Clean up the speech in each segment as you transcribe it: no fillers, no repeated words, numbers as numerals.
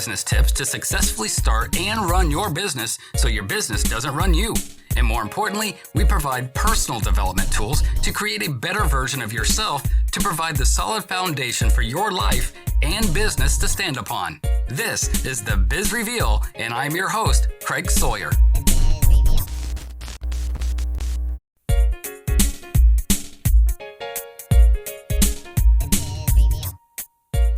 business tips to successfully start and run your business so your business doesn't run you. And more importantly, we provide personal development tools to create a better version of yourself to provide the solid foundation for your life and business to stand upon. This is the Biz Reveal, and I'm your host, Craig Sawyer.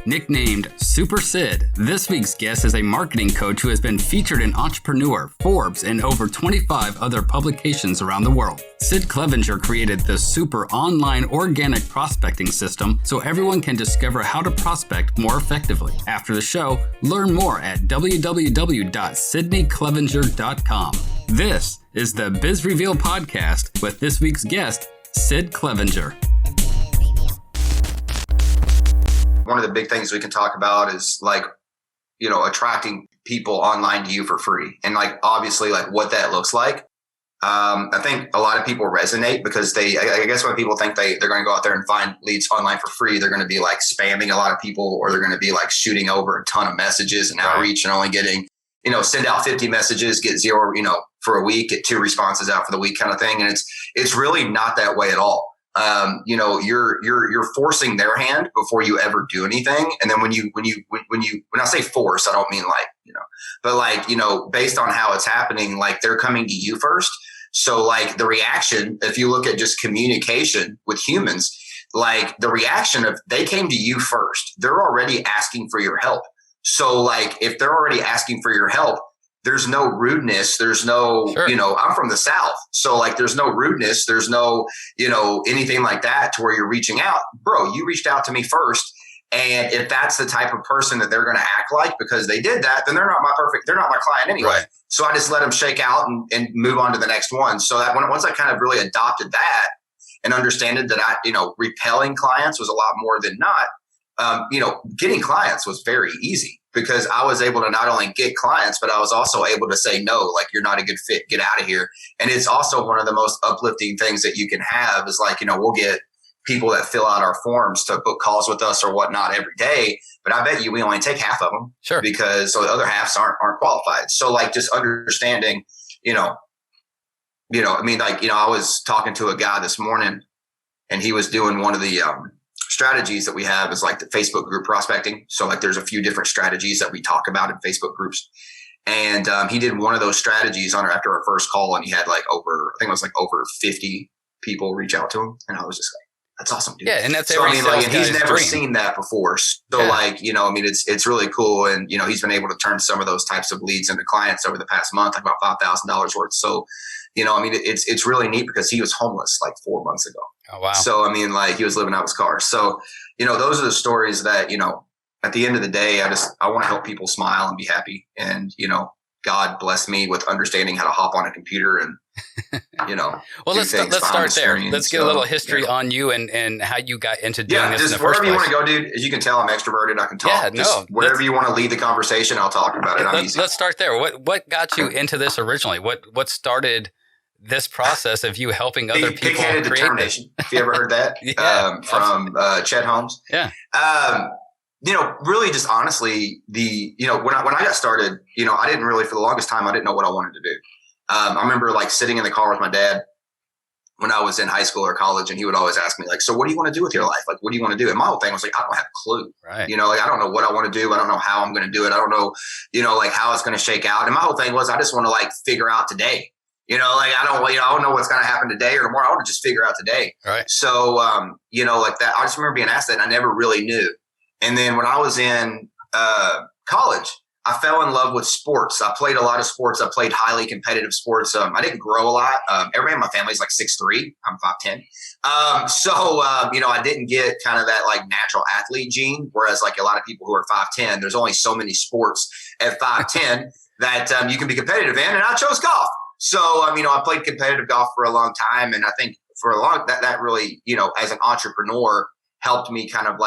Nicknamed Super Sid, this week's guest is a marketing coach who has been featured in Entrepreneur, Forbes, and over 25 other publications around the world. Sid Clevinger created the super online organic prospecting system so everyone can discover how to prospect more effectively. After the show, learn more at www.sidneyclevenger.com. This is the Biz Reveal podcast with this week's guest, Sid Clevinger. One of the big things we can talk about is attracting people online to you for free. And obviously what that looks like. I think a lot of people resonate because I guess when people think they're going to go out there and find leads online for free, they're going to be spamming a lot of people, or they're going to be shooting over a ton of messages and outreach and only getting, send out 50 messages, get 0, for a week, get 2 responses out for the week kind of thing. And it's really not that way at all. You're forcing their hand before you ever do anything. And then when I say force, I don't mean but based on how it's happening, they're coming to you first. So the reaction, if you look at just communication with humans, the reaction of they came to you first, they're already asking for your help. So if they're already asking for your help, there's no rudeness. There's no, sure. I'm from the South. So there's no rudeness. There's no, anything like that to where you're reaching out. Bro, you reached out to me first. And if that's the type of person that they're going to act like because they did that, then they're not my client anyway. Right. So I just let them shake out and move on to the next one. So that once I kind of really adopted that and understood that repelling clients was a lot more than not, getting clients was very easy. Because I was able to not only get clients, but I was also able to say, no, you're not a good fit, get out of here. And it's also one of the most uplifting things that you can have is we'll get people that fill out our forms to book calls with us or whatnot every day. But I bet you we only take half of them. Sure. Because so the other halves aren't qualified. So just understanding, I was talking to a guy this morning and he was doing one of the, strategies that we have is the Facebook group prospecting. So there's a few different strategies that we talk about in Facebook groups. And he did one of those strategies after our first call, and he had over 50 people reach out to him. And I was just that's awesome, dude. Yeah, and that's so, every and he's never dream. seen that before. So it's really cool. And, he's been able to turn some of those types of leads into clients over the past month, about $5,000 worth. So, it's really neat because he was homeless 4 months ago. Oh, wow. So, he was living out of his car. So, those are the stories that, at the end of the day, I want to help people smile and be happy. And, God bless me with understanding how to hop on a computer and, well, let's start there. Let's get a little history on you and how you got into doing this in the first place. Wherever you want to go, dude. As you can tell, I'm extroverted. I can talk. Wherever you want to lead the conversation, I'll talk about it. Let's start there. What got you into this originally? What started this process of you helping other people create determination? Have you ever heard that? From Chet Holmes? Yeah. Really just honestly, when I got started, I didn't really, for the longest time, I didn't know what I wanted to do. I remember sitting in the car with my dad when I was in high school or college, and he would always ask me so what do you want to do with your life? What do you want to do? And my whole thing was I don't have a clue. Right. I don't know what I want to do. I don't know how I'm going to do it. I don't know, how it's going to shake out. And my whole thing was I just want to figure out today. I don't know what's going to happen today or tomorrow. I want to just figure out today. Right. So, that, I just remember being asked that and I never really knew. And then when I was in college, I fell in love with sports. I played a lot of sports. I played highly competitive sports. I didn't grow a lot. Everybody in my family is 6'3". I'm 5'10". I didn't get kind of that natural athlete gene. Whereas a lot of people who are 5'10", there's only so many sports at 5'10" that you can be competitive in. And I chose golf. So, I played competitive golf for a long time. And I think for a long, that really, as an entrepreneur, helped me kind of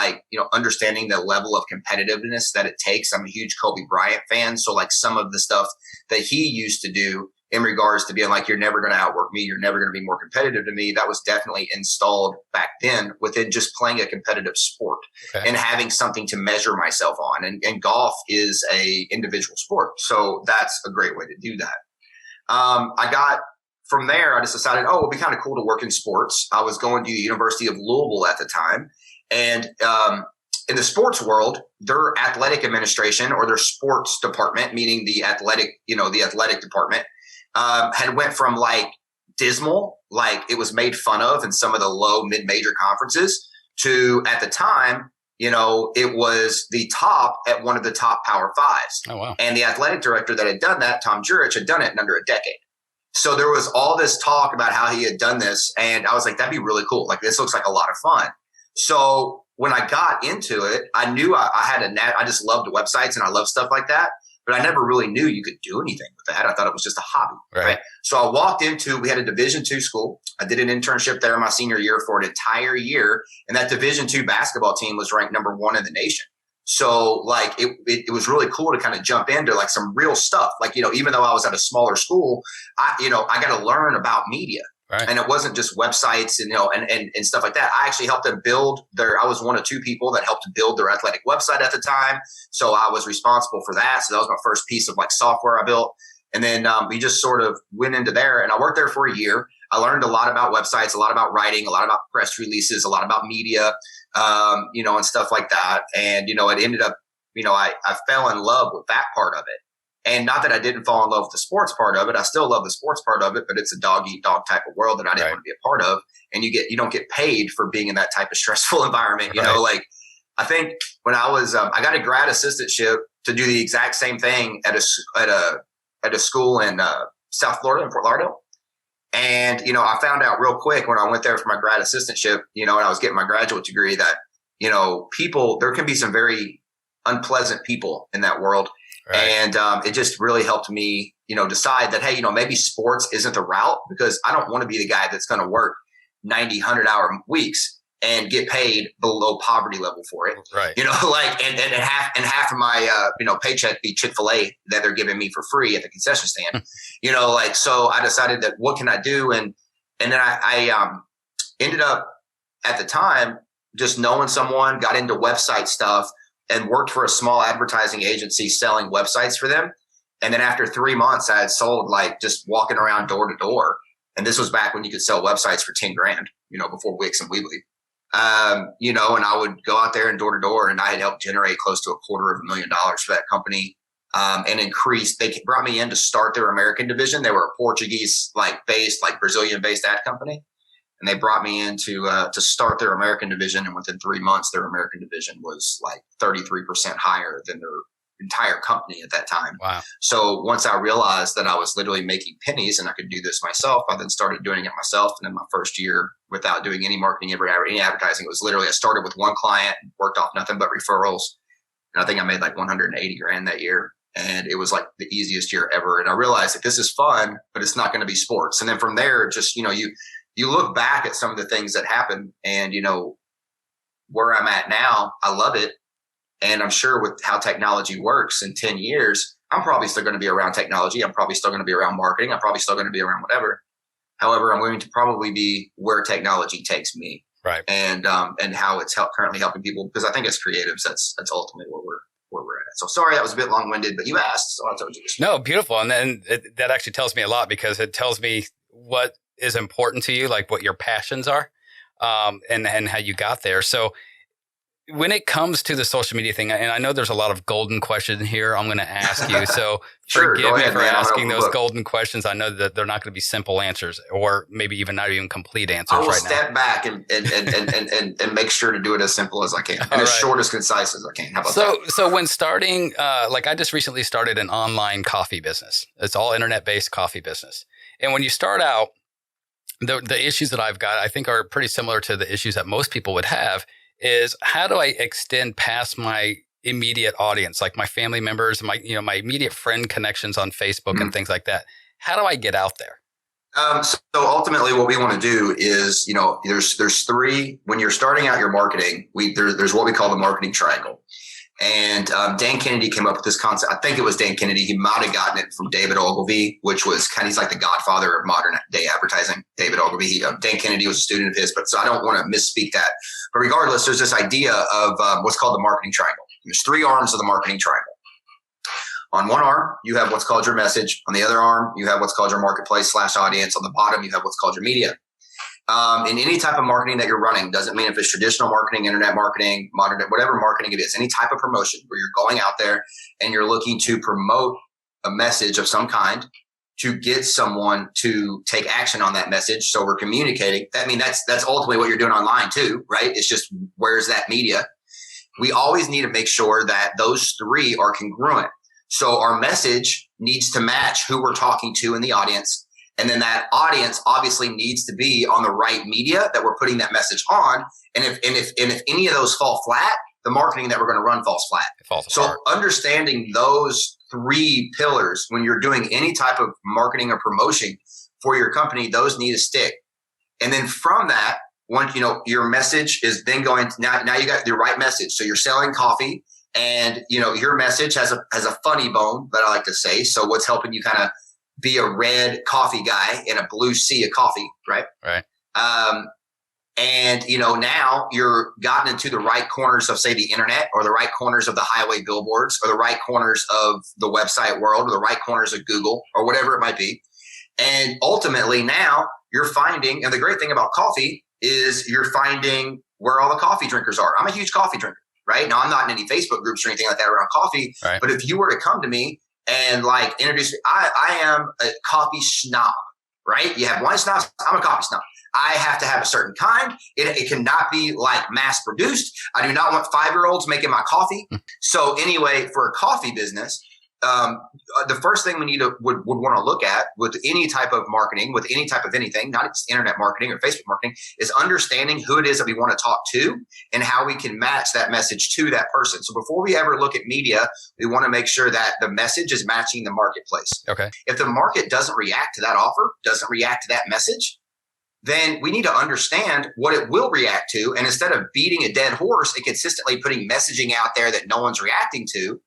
understanding the level of competitiveness that it takes. I'm a huge Kobe Bryant fan. So some of the stuff that he used to do in regards to being like, you're never going to outwork me. You're never going to be more competitive to me. That was definitely installed back then within just playing a competitive sport and having something to measure myself on. And golf is a individual sport. So that's a great way to do that. From there, I just decided, it'd be kind of cool to work in sports. I was going to the University of Louisville at the time. And in the sports world, their athletic administration or their sports department, meaning the athletic department, had went from like dismal, like it was made fun of in some of the low mid-major conferences, to at the time, it was the top at one of the top Power Fives. Oh, wow. And the athletic director that had done that, Tom Jurich, had done it in under a decade. So there was all this talk about how he had done this. And I was like, that'd be really cool. Like, this looks like a lot of fun. So when I got into it, I knew I had I just loved websites and I love stuff like that. But I never really knew you could do anything with that. I thought it was just a hobby. Right. So I walked we had a Division II school. I did an internship there my senior year for an entire year. And that Division II basketball team was ranked number 1 in the nation. So like it was really cool to kind of jump into like some real stuff. Like, even though I was at a smaller school, I got to learn about media. Right. And it wasn't just websites and stuff like that. I actually helped them build I was one of 2 people that helped build their athletic website at the time. So I was responsible for that. So that was my first piece of like software I built. And then we just sort of went into there and I worked there for a year. I learned a lot about websites, a lot about writing, a lot about press releases, a lot about media, and stuff like that. And, it ended up, I fell in love with that part of it. And not that I didn't fall in love with the sports part of it. I still love the sports part of it, but it's a dog eat dog type of world that I didn't want to be a part of. And you don't get paid for being in that type of stressful environment. Like I think when I was, I got a grad assistantship to do the exact same thing at a school in South Florida, in Fort Lauderdale. And, I found out real quick when I went there for my grad assistantship, and I was getting my graduate degree that, there can be some very unpleasant people in that world. Right. And it just really helped me, decide that, hey, maybe sports isn't the route, because I don't want to be the guy that's going to work 90, 100-hour weeks and get paid below poverty level for it. Right. And half of my, paycheck be Chick-fil-A that they're giving me for free at the concession stand. So I decided that what can I do? And then I ended up at the time just knowing someone, got into website stuff, and worked for a small advertising agency selling websites for them. And then after 3 months, I had sold like just walking around door to door. And this was back when you could sell websites for $10,000, before Wix and Weebly. And I would go out there and door to door, and I had helped generate close to $250,000 for that company. And increased, they brought me in to start their American division. They were a Portuguese, Brazilian based ad company. And they brought me in to start their American division. And within 3 months, their American division was like 33% higher than their entire company at that time. Wow. So once I realized that I was literally making pennies and I could do this myself, I then started doing it myself. And in my first year, without doing any marketing, any advertising, it was literally, I started with one client, worked off nothing but referrals. And I think I made like $180,000 that year. And it was like the easiest year ever. And I realized that this is fun, but it's not going to be sports. And then from there, just, you look back at some of the things that happened and, where I'm at now, I love it. And I'm sure with how technology works in 10 years, I'm probably still going to be around technology. I'm probably still going to be around marketing. I'm probably still going to be around whatever. However, I'm going to probably be where technology takes me. Right. And how it's currently helping people, because I think as creatives, that's ultimately where we're at. So sorry, that was a bit long-winded, but you asked, so I told you this. No, beautiful. And then that actually tells me a lot, because it tells me what is important to you, like what your passions are, and how you got there. So when it comes to the social media thing, and I know there's a lot of golden questions here I'm going to ask you, so sure, forgive me for asking those golden questions. I know that they're not going to be simple answers, or maybe even not even complete answers. I will step back and make sure to do it as simple as I can, and as short, as concise as I can. How about that? So when starting, I just recently started an online coffee business. It's all internet-based coffee business. And when you start out, the issues that I've got, I think, are pretty similar to the issues that most people would have. Is how do I extend past my immediate audience, like my family members, my immediate friend connections on Facebook and things like that? How do I get out there? So ultimately what we want to do is, there's 3, when you're starting out your marketing, there's what we call the marketing triangle. And Dan Kennedy came up with this concept. I think it was Dan Kennedy. He might have gotten it from David Ogilvy, which was he's like the godfather of modern day advertising. David Ogilvy. Dan Kennedy was a student of his, but so I don't want to misspeak that. But regardless, there's this idea of what's called the marketing triangle. There's 3 arms of the marketing triangle. On one arm, you have what's called your message. On the other arm, you have what's called your marketplace/audience. On the bottom, you have what's called your media. In any type of marketing that you're running, doesn't mean if it's traditional marketing, internet marketing, modern, whatever marketing it is, any type of promotion where you're going out there and you're looking to promote a message of some kind to get someone to take action on that message. So we're communicating. That's ultimately what you're doing online too, right? It's just, where's that media? We always need to make sure that those 3 are congruent. So our message needs to match who we're talking to in the audience. And then that audience obviously needs to be on the right media that we're putting that message on. And if any of those fall flat, the marketing that we're going to run falls flat. It falls apart. So understanding those 3 pillars when you're doing any type of marketing or promotion for your company, those need to stick. And then from that, once your message is then going to, now you got the right message. So you're selling coffee, and your message has a funny bone that I like to say. So what's helping you kind of be a red coffee guy in a blue sea of coffee, right? Right. And now you're gotten into the right corners of, say, the internet, or the right corners of the highway billboards, or the right corners of the website world, or the right corners of Google, or whatever it might be. And ultimately now you're finding, and the great thing about coffee is you're finding where all the coffee drinkers are. I'm a huge coffee drinker, right? Now I'm not in any Facebook groups or anything like that around coffee, right. But if you were to come to me and introduce me, I am a coffee snob, right? You have wine snobs. I'm a coffee snob. I have to have a certain kind. It cannot be mass produced. I do not want 5-year-olds making my coffee. So anyway, for a coffee business, the first thing we would want to look at with any type of marketing, with any type of anything, not just internet marketing or Facebook marketing, is understanding who it is that we want to talk to and how we can match that message to that person. So before we ever look at media, we want to make sure that the message is matching the marketplace. Okay. If the market doesn't react to that offer, doesn't react to that message, then we need to understand what it will react to. And instead of beating a dead horse and consistently putting messaging out there that no one's reacting to,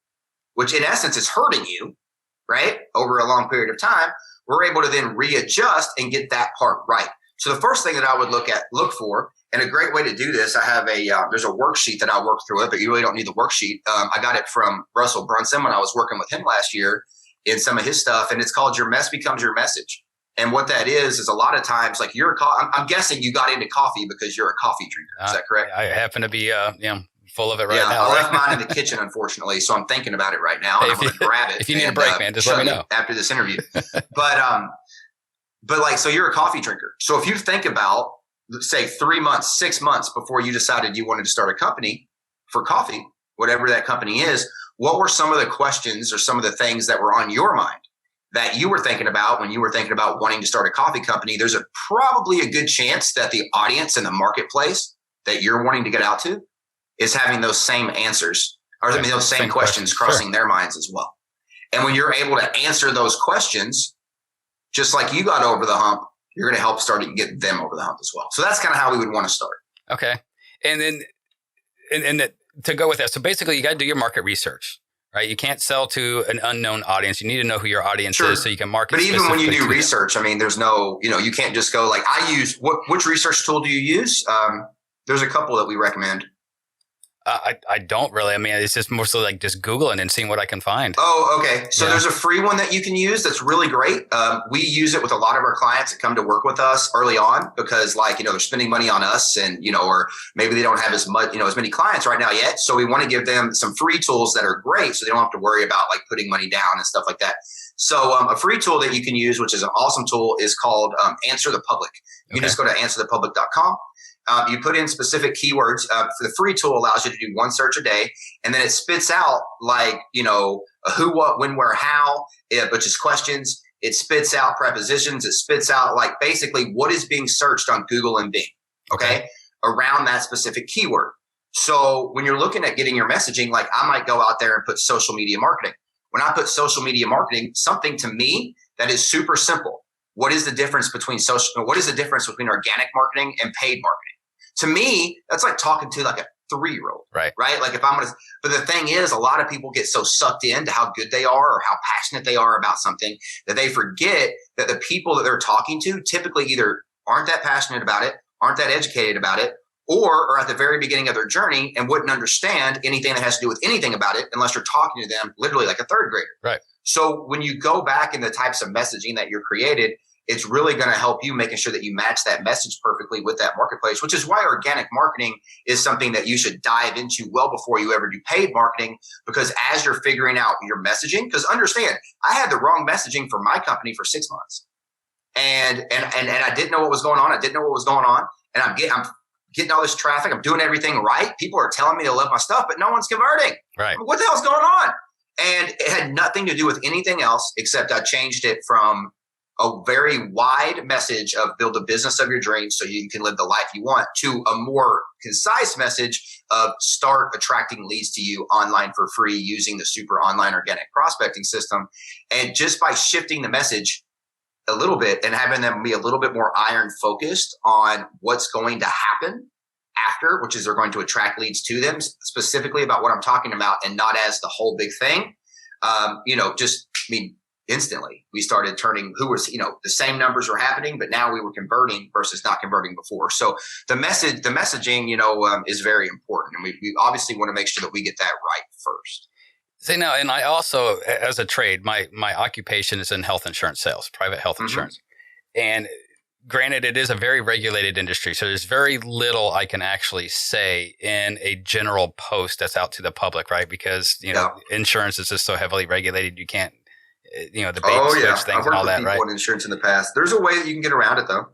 which in essence is hurting you, right, over a long period of time, we're able to then readjust and get that part right. So the first thing that I would look for, and a great way to do this, I have there's a worksheet that I work through it, but you really don't need the worksheet. I got it from Russell Brunson when I was working with him last year in some of his stuff, and it's called Your Mess Becomes Your Message. And what that is a lot of times, I'm guessing you got into coffee because you're a coffee drinker. Is that correct? I happen to be, full of it right now. I left mine in the kitchen, unfortunately, so I'm thinking about it right now. And I'm going to grab it. If you need a break, man, just let me know after this interview. But so you're a coffee drinker. So if you think about, say, 3 months, 6 months before you decided you wanted to start a company for coffee, whatever that company is, what were some of the questions or some of the things that were on your mind that you were thinking about when you were thinking about wanting to start a coffee company? There's probably a good chance that the audience and the marketplace that you're wanting to get out to is having those same answers, or those same questions crossing their minds as well. And when you're able to answer those questions, just like you got over the hump, you're going to help start to get them over the hump as well. So that's kind of how we would want to start. Okay. And then, to go with that, so basically you got to do your market research, right? You can't sell to an unknown audience. You need to know who your audience is so you can market. But even when you do research, there's no, you can't just go which research tool do you use? There's a couple that we recommend. I don't really. It's just more so just Googling and seeing what I can find. Oh, okay. So there's a free one that you can use that's really great. We use it with a lot of our clients that come to work with us early on because they're spending money on us and, or maybe they don't have as much, as many clients right now yet. So we want to give them some free tools that are great so they don't have to worry about putting money down and stuff like that. So a free tool that you can use, which is an awesome tool, is called Answer the Public. You can just go to answerthepublic.com. You put in specific keywords. The free tool allows you to do one search a day, and then it spits out a who, what, when, where, how, which is questions. It spits out prepositions. It spits out basically what is being searched on Google and Bing, okay, around that specific keyword. So when you're looking at getting your messaging, I might go out there and put social media marketing. When I put social media marketing, something to me that is super simple. What is the difference between organic marketing and paid marketing? To me, that's like talking to 3-year-old. Right. Like if I'm going to, but the thing is, a lot of people get so sucked into how good they are or how passionate they are about something that they forget that the people that they're talking to typically either aren't that passionate about it, aren't that educated about it, or are at the very beginning of their journey and wouldn't understand anything that has to do with anything about it unless you're talking to them literally like a third grader. Right. So when you go back in the types of messaging that you're created, it's really going to help you making sure that you match that message perfectly with that marketplace, which is why organic marketing is something that you should dive into well before you ever do paid marketing, because as you're figuring out your messaging, because understand, I had the wrong messaging for my company for 6 months. And I didn't know what was going on. And I'm getting all this traffic. I'm doing everything right. People are telling me they love my stuff, but no one's converting. Right. What the hell's going on? And it had nothing to do with anything else except I changed it from a very wide message of build a business of your dreams so you can live the life you want to a more concise message of start attracting leads to you online for free using the super online organic prospecting system. And just by shifting the message a little bit and having them be a little bit more iron focused on what's going to happen after, which is they're going to attract leads to them, specifically about what I'm talking about and not as the whole big thing. Instantly we started turning the same numbers were happening, but now we were converting versus not converting before. So the messaging, is very important. And we obviously want to make sure that we get that right first. See, now, and I also, as a trade, my occupation is in health insurance sales, private health insurance. And granted, it is a very regulated industry. So there's very little I can actually say in a general post that's out to the public, right? Because, insurance is just so heavily regulated. You can't, the bait switch things and all that, right? I've worked with people in insurance in the past. There's a way that you can get around it, though.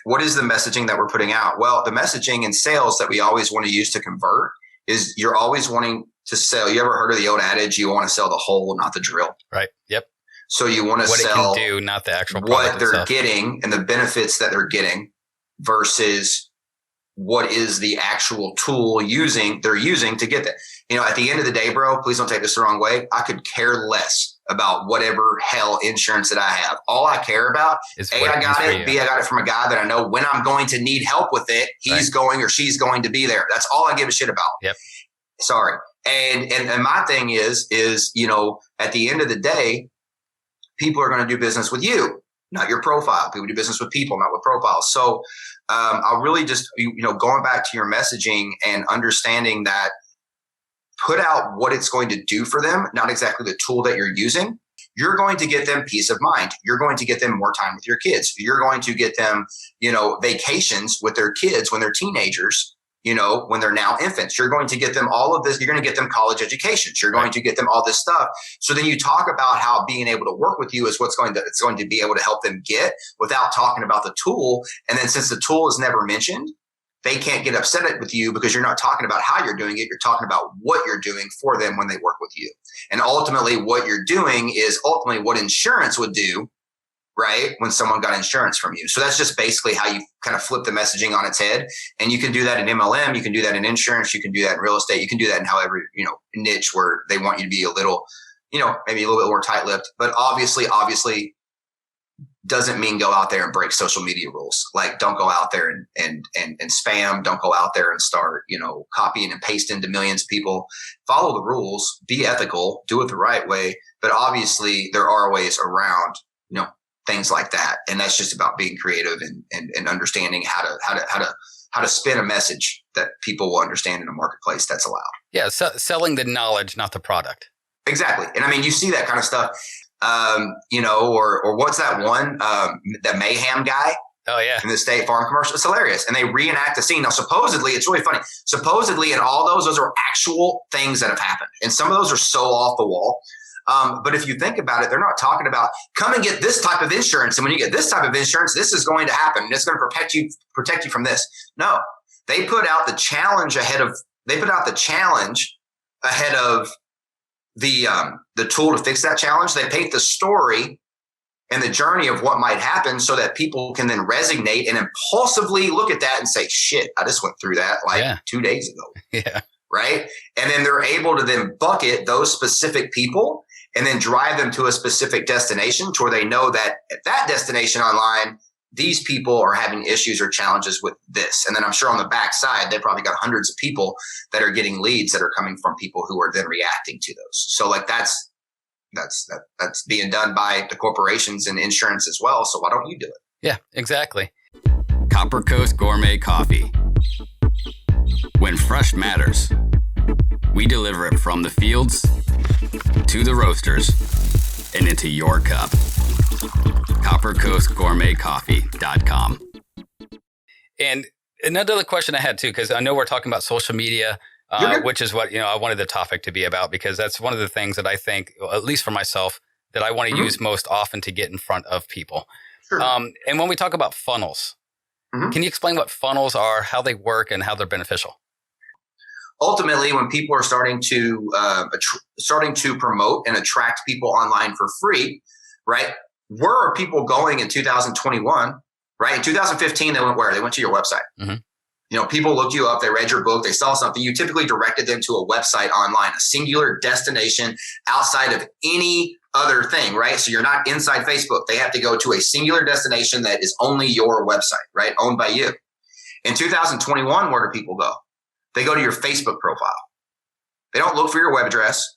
What is the messaging that we're putting out? Well, the messaging in sales that we always want to use to convert is you're always wanting to sell. You ever heard of the old adage, you want to sell the hole, not the drill? Right. Yep. So you want to sell what it can do, not the actual product what they're itself. getting and the benefits that they're getting versus what is the actual tool they're using to get that. At the end of the day, bro, please don't take this the wrong way. I could care less about whatever hell insurance that I have. All I care about is A, I got it. B, I got it from a guy that I know when I'm going to need help with it, he's going or she's going to be there. That's all I give a shit about. Yep. Sorry. And my thing is, at the end of the day, people are going to do business with you, not your profile. People do business with people, not with profiles. So I'll really just, going back to your messaging and understanding that, put out what it's going to do for them, not exactly the tool that you're using. You're going to get them peace of mind. You're going to get them more time with your kids. You're going to get them, vacations with their kids when they're teenagers, when they're now infants. You're going to get them all of this. You're going to get them college educations. You're going to get them all this stuff. So then you talk about how being able to work with you is it's going to be able to help them get without talking about the tool. And then since the tool is never mentioned, they can't get upset with you because you're not talking about how you're doing it. You're talking about what you're doing for them when they work with you. And ultimately what you're doing is ultimately what insurance would do, right? When someone got insurance from you. So that's just basically how you kind of flip the messaging on its head. And you can do that in MLM. You can do that in insurance. You can do that in real estate. You can do that in however, niche where they want you to be a little, maybe a little bit more tight-lipped, but obviously doesn't mean go out there and break social media rules. Like don't go out there and spam. Don't go out there and start, copying and pasting to millions of people. Follow the rules, be ethical, do it the right way. But obviously there are ways around, things like that. And that's just about being creative and understanding how to spin a message that people will understand in a marketplace that's allowed. Yeah. Selling the knowledge, not the product. Exactly. And you see that kind of stuff. Or what's that one, the Mayhem guy? Oh yeah. In the State Farm commercial. It's hilarious. And they reenact the scene. Now, supposedly, it's really funny. Supposedly in all those are actual things that have happened. And some of those are so off the wall. But if you think about it, they're not talking about come and get this type of insurance. And when you get this type of insurance, this is going to happen. And it's going to protect you from this. No, they put out the challenge ahead of the tool to fix that challenge. They paint the story and the journey of what might happen so that people can then resonate and impulsively look at that and say, shit, I just went through that 2 days ago. Yeah. Right. And then they're able to then bucket those specific people and then drive them to a specific destination to where they know that at that destination online, these people are having issues or challenges with this. And then I'm sure on the backside, they probably got hundreds of people that are getting leads that are coming from people who are then reacting to those. So like that's being done by the corporations and insurance as well. So why don't you do it? Yeah, exactly. Copper Coast Gourmet Coffee. When fresh matters, we deliver it from the fields to the roasters and into your cup. CopperCoastGourmetCoffee.com. And another question I had too, because I know we're talking about social media, which is what I wanted the topic to be about, because that's one of the things that I think, at least for myself, that I want to use most often to get in front of people. Sure. And when we talk about funnels, can you explain what funnels are, how they work, and how they're beneficial? Ultimately, when people are starting to promote and attract people online for free, right? Where are people going in 2021? Right? In 2015, they went where? They went to your website. Mm-hmm. People looked you up, they read your book, they saw something. You typically directed them to a website online, a singular destination outside of any other thing, right? So you're not inside Facebook. They have to go to a singular destination that is only your website, right? Owned by you. In 2021, where do people go? They go to your Facebook profile. They don't look for your web address.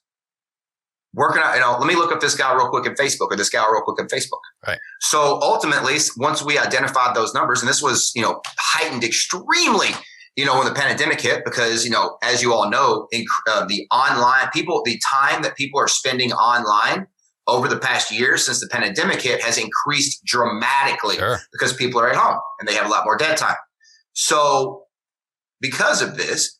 Working out, let me look up this guy real quick in Facebook or this guy real quick in Facebook. Right. So ultimately, once we identified those numbers, and this was, heightened extremely, when the pandemic hit, because, as you all know, the online people, the time that people are spending online over the past year since the pandemic hit has increased dramatically. Sure. Because people are at home and they have a lot more dead time. So because of this,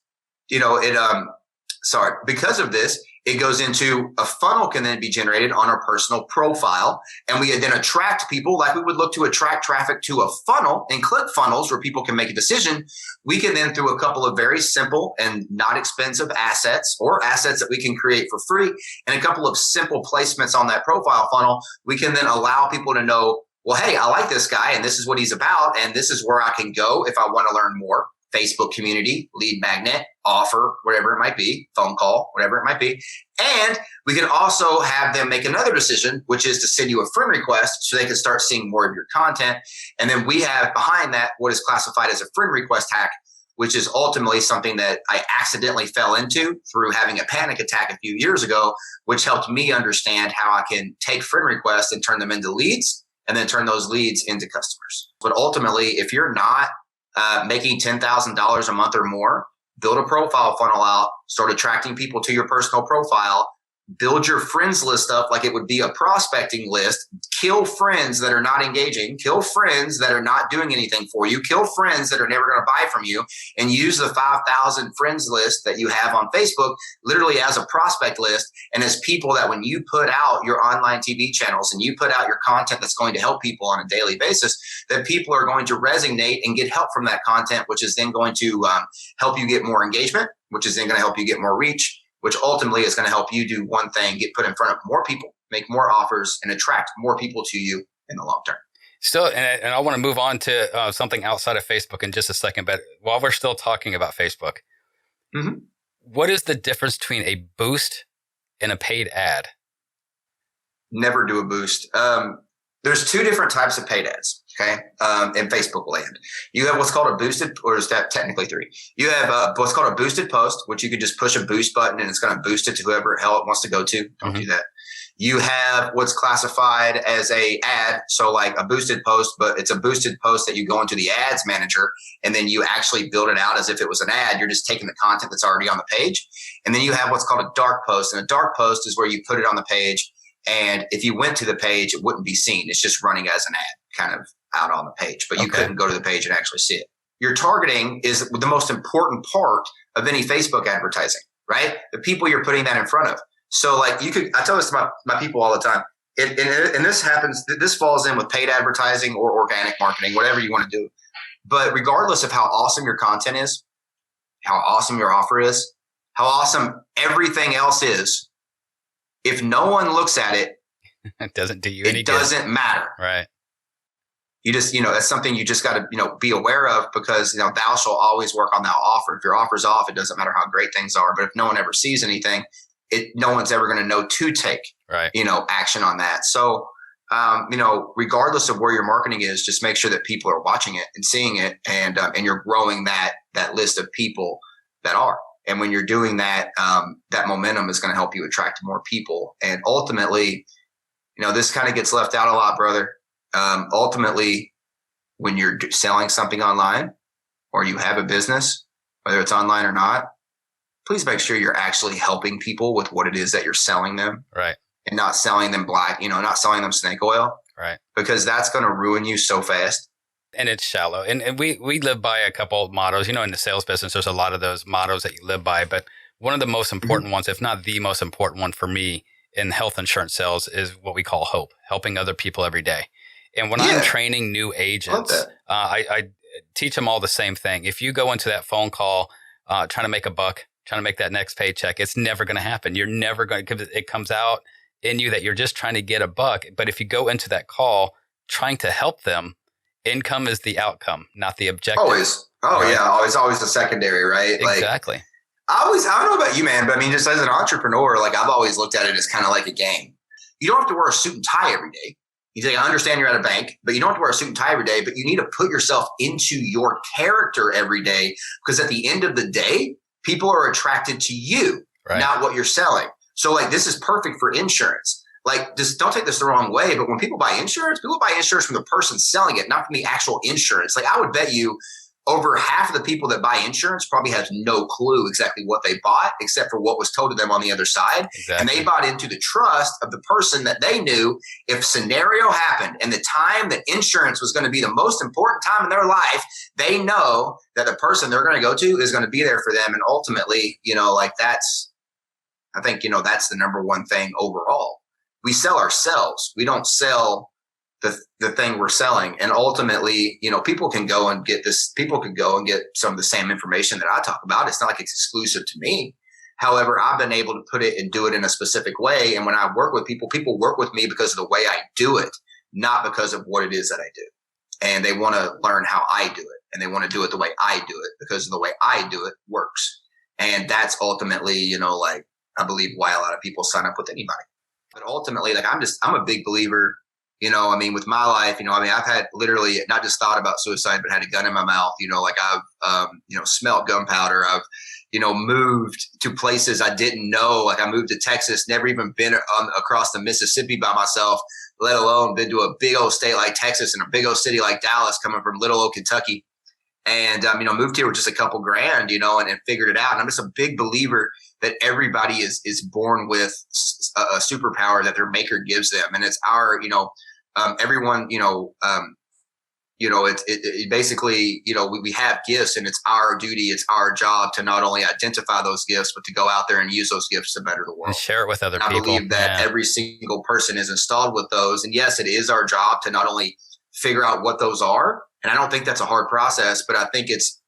it goes into a funnel can then be generated on our personal profile. And we then attract people like we would look to attract traffic to a funnel and click funnels where people can make a decision. We can then, through a couple of very simple and not expensive assets or assets that we can create for free and a couple of simple placements on that profile funnel, we can then allow people to know, well, hey, I like this guy and this is what he's about. And this is where I can go if I want to learn more. Facebook community, lead magnet, offer, whatever it might be, phone call, whatever it might be. And we can also have them make another decision, which is to send you a friend request so they can start seeing more of your content. And then we have behind that what is classified as a friend request hack, which is ultimately something that I accidentally fell into through having a panic attack a few years ago, which helped me understand how I can take friend requests and turn them into leads and then turn those leads into customers. But ultimately, if you're not making $10,000 a month or more, build a profile funnel out, start attracting people to your personal profile, build your friends list up like it would be a prospecting list, kill friends that are not engaging, kill friends that are not doing anything for you, kill friends that are never going to buy from you, and use the 5,000 friends list that you have on Facebook literally as a prospect list and as people that when you put out your online TV channels and you put out your content that's going to help people on a daily basis, that people are going to resonate and get help from that content, which is then going to help you get more engagement, which is then going to help you get more reach, which ultimately is going to help you do one thing, get put in front of more people, make more offers, and attract more people to you in the long term. Still, and I want to move on to something outside of Facebook in just a second, but while we're still talking about Facebook, what is the difference between a boost and a paid ad? Never do a boost. There's two different types of paid ads, okay, in Facebook land. You have what's called a boosted, or is that technically three? You have what's called a boosted post, which you could just push a boost button and it's going to boost it to whoever hell it wants to go to. Don't do that. You have what's classified as a ad, so like a boosted post, but it's a boosted post that you go into the ads manager and then you actually build it out as if it was an ad. You're just taking the content that's already on the page. And then you have what's called a dark post, and a dark post is where you put it on the page. And if you went to the page, it wouldn't be seen. It's just running as an ad kind of out on the page, but you couldn't go to the page and actually see it. Your targeting is the most important part of any Facebook advertising, right? The people you're putting that in front of. So like I tell this to my people all the time. And this happens, this falls in with paid advertising or organic marketing, whatever you want to do. But regardless of how awesome your content is, how awesome your offer is, how awesome everything else is, if no one looks at it, it doesn't do you any good. It doesn't matter. Right. You just, that's something you just got to, be aware of, because, thou shalt always work on that offer. If your offer's off, it doesn't matter how great things are. But if no one ever sees anything, no one's ever going to know to take, action on that. So regardless of where your marketing is, just make sure that people are watching it and seeing it, and you're growing that list of people that are. And when you're doing that, that momentum is going to help you attract more people. And ultimately, this kind of gets left out a lot, brother. Ultimately, when you're selling something online or you have a business, whether it's online or not, please make sure you're actually helping people with what it is that you're selling them. Right. And not selling them not selling them snake oil. Right. Because that's going to ruin you so fast. And it's shallow. And we live by a couple of mottos. In the sales business, there's a lot of those mottos that you live by. But one of the most important ones, if not the most important one for me in health insurance sales, is what we call hope, helping other people every day. And when I'm training new agents, I teach them all the same thing. If you go into that phone call trying to make a buck, trying to make that next paycheck, it's never going to happen. You're never going to, because it comes out in you that you're just trying to get a buck. But if you go into that call trying to help them, income is the outcome, not the objective. Always. Oh, right? Yeah. Always the secondary, right? Exactly. I don't know about you, man, but I mean, just as an entrepreneur, I've always looked at it as kind of like a game. You don't have to wear a suit and tie every day. You say, I understand you're at a bank, but you don't have to wear a suit and tie every day, but you need to put yourself into your character every day, because at the end of the day, people are attracted to you, not what you're selling. So this is perfect for insurance. Just don't take this the wrong way, but when people buy insurance from the person selling it, not from the actual insurance. I would bet you over half of the people that buy insurance probably has no clue exactly what they bought, except for what was told to them on the other side. Exactly. And they bought into the trust of the person that they knew if scenario happened and the time that insurance was going to be the most important time in their life, they know that the person they're going to go to is going to be there for them. And ultimately, I think, that's the number one thing overall. We sell ourselves. We don't sell the thing we're selling. And ultimately, people can go and get some of the same information that I talk about. It's not like it's exclusive to me. However, I've been able to put it and do it in a specific way. And when I work with people work with me because of the way I do it, not because of what it is that I do. And they want to learn how I do it. And they want to do it the way I do it, because of the way I do it works. And that's ultimately, I believe why a lot of people sign up with anybody. But ultimately, I'm a big believer, with my life, I've had literally not just thought about suicide, but had a gun in my mouth, I've, smelled gunpowder. I've, moved to places I didn't know. I moved to Texas, never even been across the Mississippi by myself, let alone been to a big old state like Texas and a big old city like Dallas, coming from little old Kentucky. And, moved here with just a couple grand, and figured it out. And I'm just a big believer that everybody is born with a superpower that their maker gives them. And it's our, everyone, it basically, we have gifts, and it's our duty, it's our job to not only identify those gifts, but to go out there and use those gifts to better the world. And share it with other people. I believe that every single person is installed with those. And yes, it is our job to not only figure out what those are. And I don't think that's a hard process, but I think it's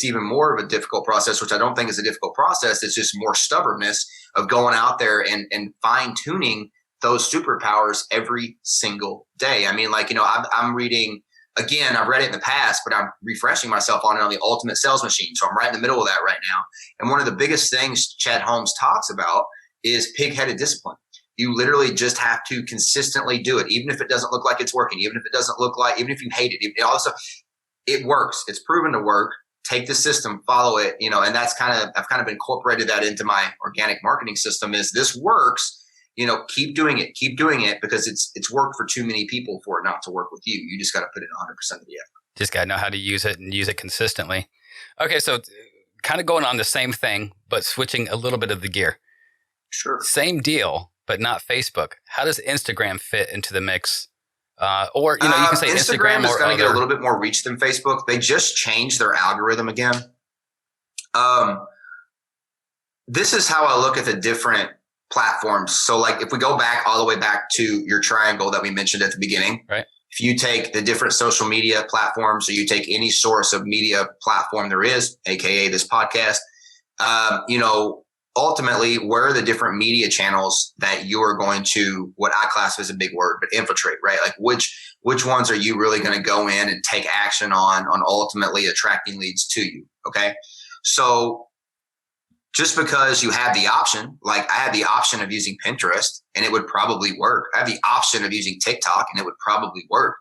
even more of a difficult process, which I don't think is a difficult process. It's just more stubbornness of going out there and fine tuning those superpowers every single day. I mean, I'm reading, again, I've read it in the past, but I'm refreshing myself on it on the Ultimate Sales Machine. So I'm right in the middle of that right now. And one of the biggest things Chad Holmes talks about is pig-headed discipline. You literally just have to consistently do it, even if it doesn't look like it's working, even if if you hate it. It works. It's proven to work. Take the system, follow it, and that's I've kind of incorporated that into my organic marketing system. Is this works? Keep doing it because it's worked for too many people for it not to work with you. You just got to put in 100% of the effort. Just got to know how to use it and use it consistently. Okay. So kind of going on the same thing, but switching a little bit of the gear. Sure. Same deal, but not Facebook. How does Instagram fit into the mix? Or, you can say Instagram is going to get a little bit more reach than Facebook. They just changed their algorithm again. This is how I look at the different platforms. So if we go back all the way back to your triangle that we mentioned at the beginning, right? If you take the different social media platforms, or you take any source of media platform there is, AKA this podcast, ultimately, where are the different media channels that you are going to, what I class as a big word, but infiltrate, right? Which ones are you really going to go in and take action on ultimately attracting leads to you? Okay. So just because you have the option, like I had the option of using Pinterest and it would probably work. I have the option of using TikTok and it would probably work.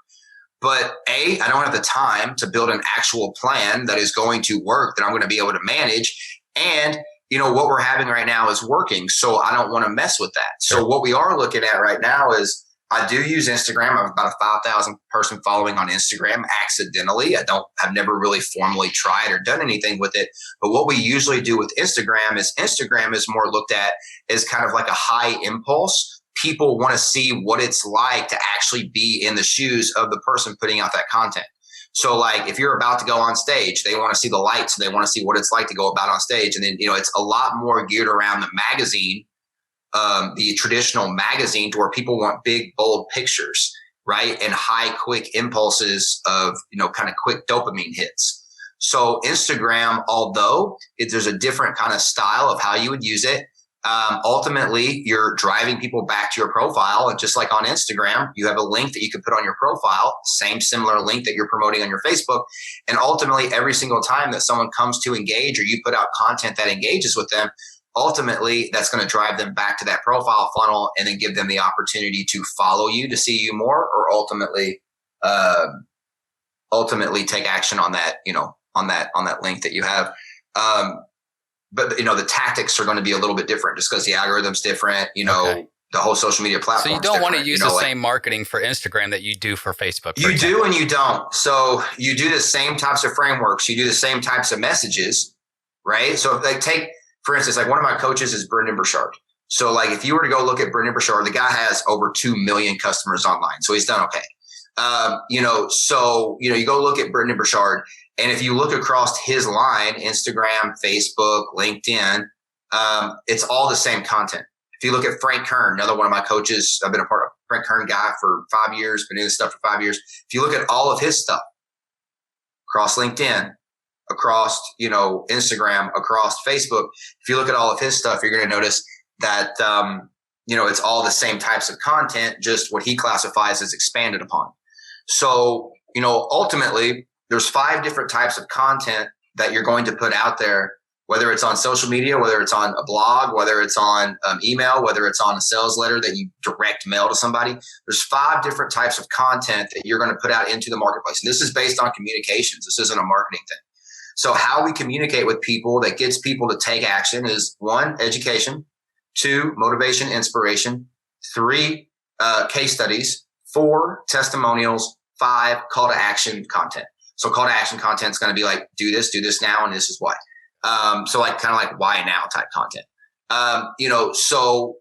But I don't have the time to build an actual plan that is going to work, that I'm going to be able to manage. And, what we're having right now is working. So I don't want to mess with that. So what we are looking at right now is I do use Instagram. I have about a 5,000 person following on Instagram accidentally. I've never really formally tried or done anything with it. But what we usually do with Instagram is more looked at as kind of like a high impulse. People want to see what it's like to actually be in the shoes of the person putting out that content. So like if you're about to go on stage, they want to see the lights and they want to see what it's like to go about on stage. And then, it's a lot more geared around the magazine, the traditional magazine, to where people want big, bold pictures, right? And high, quick impulses of, kind of quick dopamine hits. So Instagram, although there's a different kind of style of how you would use it, ultimately you're driving people back to your profile. And just like on Instagram, you have a link that you can put on your profile, same similar link that you're promoting on your Facebook. And ultimately every single time that someone comes to engage or you put out content that engages with them, ultimately that's going to drive them back to that profile funnel and then give them the opportunity to follow you, to see you more, or ultimately take action on that, on that link that you have. But the tactics are going to be a little bit different just because the algorithm's different, the whole social media platform. So you don't want to use the same marketing for Instagram that you do for Facebook. You do and you don't. So you do the same types of frameworks. You do the same types of messages, right? So if for instance, like one of my coaches is Brendan Burchard. So like if you were to go look at Brendan Burchard, the guy has over 2 million customers online. So he's done okay. You go look at Brendan Burchard, and if you look across his line, Instagram, Facebook, LinkedIn, it's all the same content. If you look at Frank Kern, another one of my coaches, I've been a part of Frank Kern guy for 5 years, been doing this stuff for 5 years. If you look at all of his stuff across LinkedIn, across, Instagram, across Facebook, if you look at all of his stuff, you're going to notice that, it's all the same types of content, just what he classifies as expanded upon. So, ultimately, there's 5 different types of content that you're going to put out there, whether it's on social media, whether it's on a blog, whether it's on email, whether it's on a sales letter that you direct mail to somebody. There's 5 different types of content that you're going to put out into the marketplace. And this is based on communications. This isn't a marketing thing. So how we communicate with people that gets people to take action is 1, education, 2, motivation, inspiration, 3, case studies, 4, testimonials, 5, call to action content. So call to action content is going to be like, do this now, and this is why. So like kind of like why now type content. So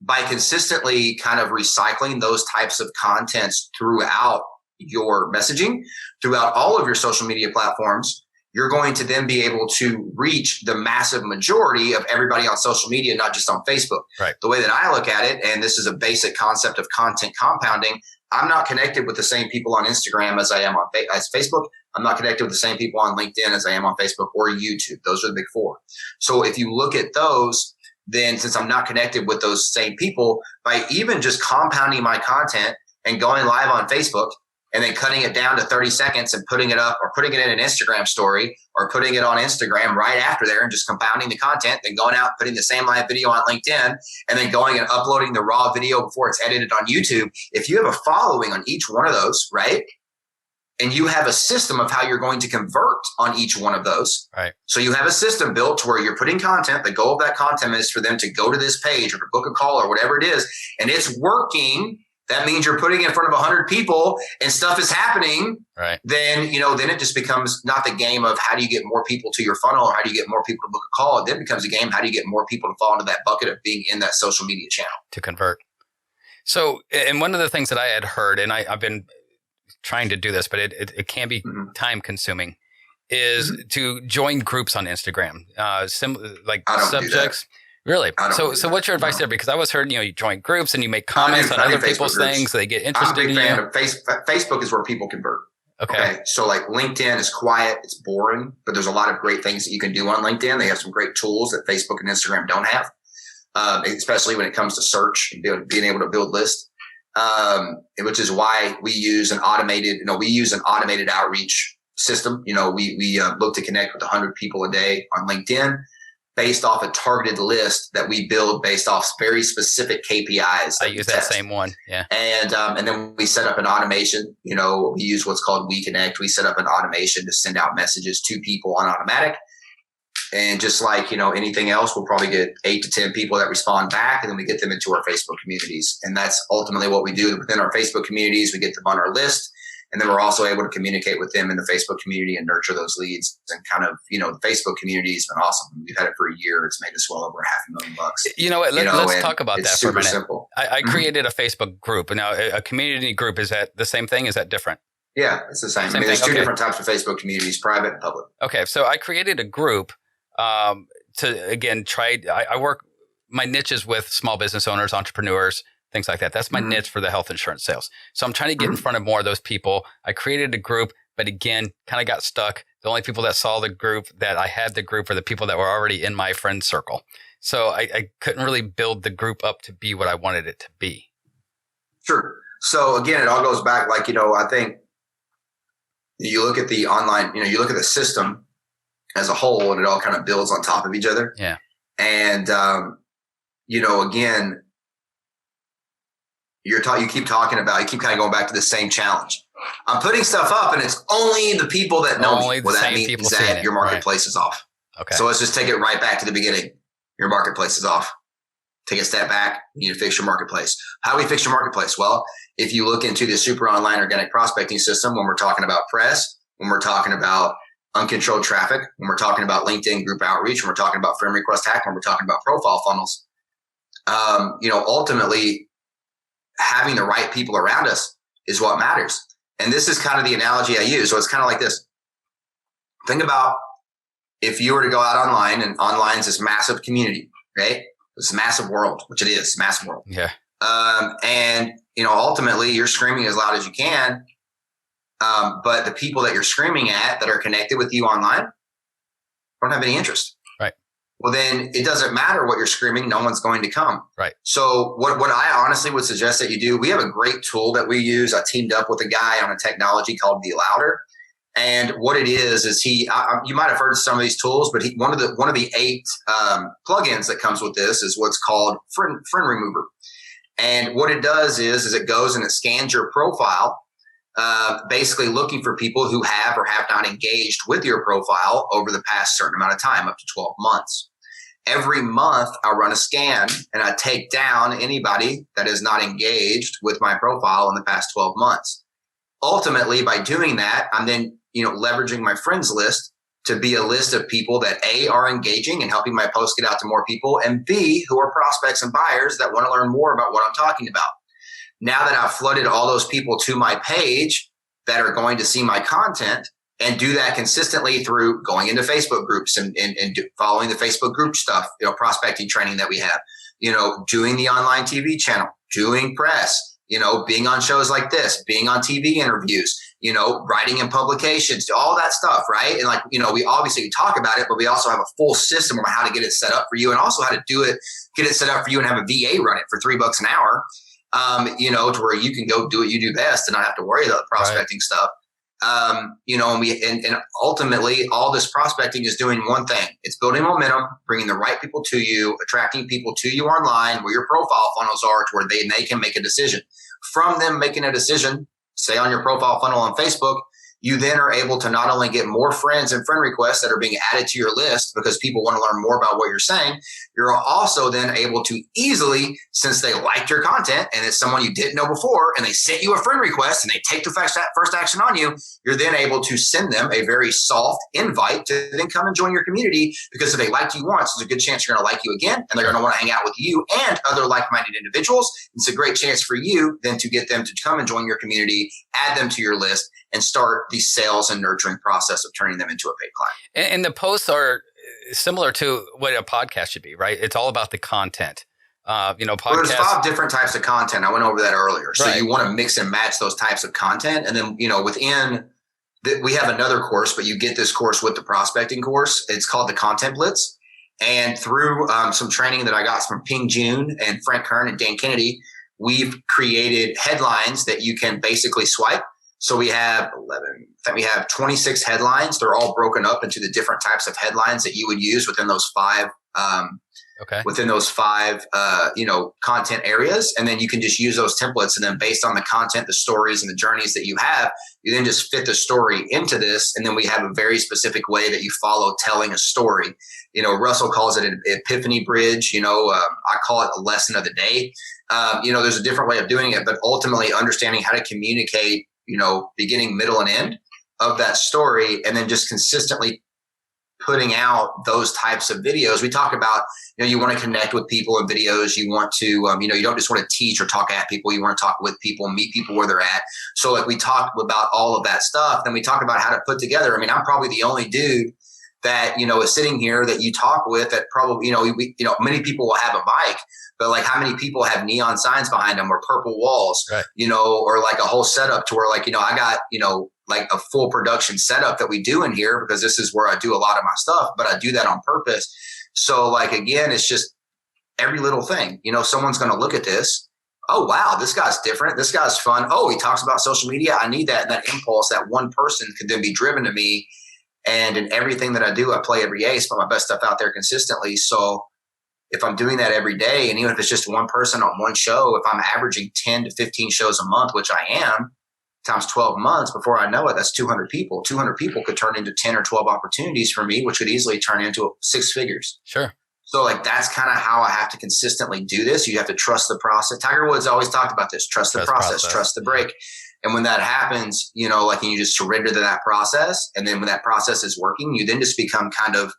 by consistently kind of recycling those types of contents throughout your messaging, throughout all of your social media platforms, you're going to then be able to reach the massive majority of everybody on social media, not just on Facebook. Right. The way that I look at it, and this is a basic concept of content compounding, I'm not connected with the same people on Instagram as I am on Facebook. I'm not connected with the same people on LinkedIn as I am on Facebook or YouTube. Those are the big 4. So if you look at those, then since I'm not connected with those same people, by even just compounding my content and going live on Facebook, and then cutting it down to 30 seconds and putting it up or putting it in an Instagram story or putting it on Instagram right after there and just compounding the content, then going out, putting the same live video on LinkedIn, and then going and uploading the raw video before it's edited on YouTube. If you have a following on each one of those, right? And you have a system of how you're going to convert on each one of those. Right. So you have a system built to where you're putting content. The goal of that content is for them to go to this page or to book a call or whatever it is. And it's working. That means you're putting it in front of 100 people and stuff is happening. Right. Then, then it just becomes not the game of how do you get more people to your funnel or how do you get more people to book a call. It then becomes a game, how do you get more people to fall into that bucket of being in that social media channel to convert. So, and one of the things that I had heard, and I've been trying to do this, but it can be time consuming, is to join groups on Instagram, like subjects. Really? So what's your advice there? Because I always heard, you join groups and you make comments on other people's things. So they get interested in you. I'm a big fan of Facebook is where people convert. Okay. So like LinkedIn is quiet. It's boring, but there's a lot of great things that you can do on LinkedIn. They have some great tools that Facebook and Instagram don't have, especially when it comes to search and being able to build lists, which is why we use an automated outreach system. We look to connect with 100 people a day on LinkedIn. based off a targeted list that we build based off very specific KPIs. I use that same one. Yeah. And then we set up an automation. We use what's called WeConnect. We set up an automation to send out messages to people on automatic. And just like, anything else, we'll probably get 8 to 10 people that respond back, and then we get them into our Facebook communities. And that's ultimately what we do within our Facebook communities. We get them on our list, and then we're also able to communicate with them in the Facebook community and nurture those leads. And kind of, the Facebook community has been awesome. We've had it for a year. It's made us well over $500,000. You know what? Let's talk about that for a minute. Simple. I created a Facebook group. Now, a community group, is that the same thing? Is that different? Yeah, it's the same. There's two different types of Facebook communities, private and public. Okay. So I created a group to, again, I work, my niche is with small business owners, entrepreneurs, things like that. That's my niche for the health insurance sales. So I'm trying to get in front of more of those people. I created a group, but again, kind of got stuck. The only people that saw the group, that I had the group, were the people that were already in my friend circle. So I couldn't really build the group up to be what I wanted it to be. Sure. So again, it all goes back, I think you look at the online, you look at the system as a whole, and it all kind of builds on top of each other. Yeah. And, again, you keep talking about, you keep kind of going back to the same challenge. I'm putting stuff up, and it's only the people that know me. Well, that means that your marketplace is off. Okay. So let's just take it right back to the beginning. Your marketplace is off. Take a step back. You need to fix your marketplace. How do we fix your marketplace? Well, if you look into the super online organic prospecting system, when we're talking about press, when we're talking about uncontrolled traffic, when we're talking about LinkedIn group outreach, when we're talking about friend request hack, when we're talking about profile funnels, ultimately having the right people around us is what matters. And this is kind of the analogy I use. So it's kind of like this. Think about if you were to go out online, and online is this massive community, right? This massive world, which it is, massive world. Yeah. And, ultimately you're screaming as loud as you can. But the people that you're screaming at that are connected with you online don't have any interest. Right. Well, then it doesn't matter what you're screaming. No one's going to come. Right. So what I honestly would suggest that you do, we have a great tool that we use. I teamed up with a guy on a technology called Be Louder. And what it is you might have heard of some of these tools, but one of the 8 plugins that comes with this is what's called friend remover. And what it does is it goes and it scans your profile, basically looking for people who have or have not engaged with your profile over the past certain amount of time, up to 12 months. Every month I run a scan and I take down anybody that is not engaged with my profile in the past 12 months. Ultimately, by doing that, I'm then, leveraging my friends list to be a list of people that A, are engaging and helping my post get out to more people, and B, who are prospects and buyers that want to learn more about what I'm talking about. Now that I've flooded all those people to my page that are going to see my content, and do that consistently through going into Facebook groups and following the Facebook group stuff, prospecting training that we have, doing the online TV channel, doing press, being on shows like this, being on TV interviews, writing in publications, all that stuff, right? And we obviously talk about it, but we also have a full system on how to get it set up for you, and also how to get it set up for you and have a VA run it for $3 an hour. To where you can go do what you do best and not have to worry about the prospecting stuff. And ultimately all this prospecting is doing one thing. It's building momentum, bringing the right people to you, attracting people to you online where your profile funnels are, to where they can make a decision. From them making a decision, say on your profile funnel on Facebook, you then are able to not only get more friends and friend requests that are being added to your list because people want to learn more about what you're saying. You're also then able to easily, since they liked your content and it's someone you didn't know before and they sent you a friend request and they take the first action on you, you're then able to send them a very soft invite to then come and join your community, because if they liked you once, there's a good chance they're going to like you again, and they're going to want to hang out with you and other like-minded individuals. It's a great chance for you then to get them to come and join your community, add them to your list, and start the sales and nurturing process of turning them into a paid client. And the posts are similar to what a podcast should be, right? It's all about the content. Podcasts. Well, there's 5 different types of content. I went over that earlier. So right. You want to mix and match those types of content. And then, within we have another course, but you get this course with the prospecting course. It's called the Content Blitz. And through some training that I got from Ping Jun and Frank Kern and Dan Kennedy, we've created headlines that you can basically swipe. So we have 11, we have 26 headlines. They're all broken up into the different types of headlines that you would use within those five, content areas. And then you can just use those templates. And then based on the content, the stories and the journeys that you have, you then just fit the story into this. And then we have a very specific way that you follow telling a story. Russell calls it an epiphany bridge. I call it a lesson of the day. There's a different way of doing it, but ultimately understanding how to communicate, beginning, middle, and end of that story, and then just consistently putting out those types of videos. We talk about, you want to connect with people in videos. You want to, you don't just want to teach or talk at people. You want to talk with people, meet people where they're at. So like we talk about all of that stuff. Then we talk about how to put together. I'm probably the only dude that, is sitting here that you talk with that probably, many people will have a mic, but like how many people have neon signs behind them or purple walls, right. Or like a whole setup to where like, I got, like a full production setup that we do in here because this is where I do a lot of my stuff, but I do that on purpose. So like, again, it's just every little thing, someone's going to look at this. Oh, wow, this guy's different. This guy's fun. Oh, he talks about social media. I need that. And that impulse, that one person could then be driven to me. And in everything that I do, I play every ace, put my best stuff out there consistently. So if I'm doing that every day, and even if it's just one person on one show, if I'm averaging 10 to 15 shows a month, which I am, times 12 months, before I know it, that's 200 people. 200 people could turn into 10 or 12 opportunities for me, which could easily turn into 6 figures. Sure. So like, that's kind of how I have to consistently do this. You have to trust the process. Tiger Woods always talked about this, trust the process, trust the break. And when that happens, like, and you just surrender to that process. And then when that process is working, you then just become kind of,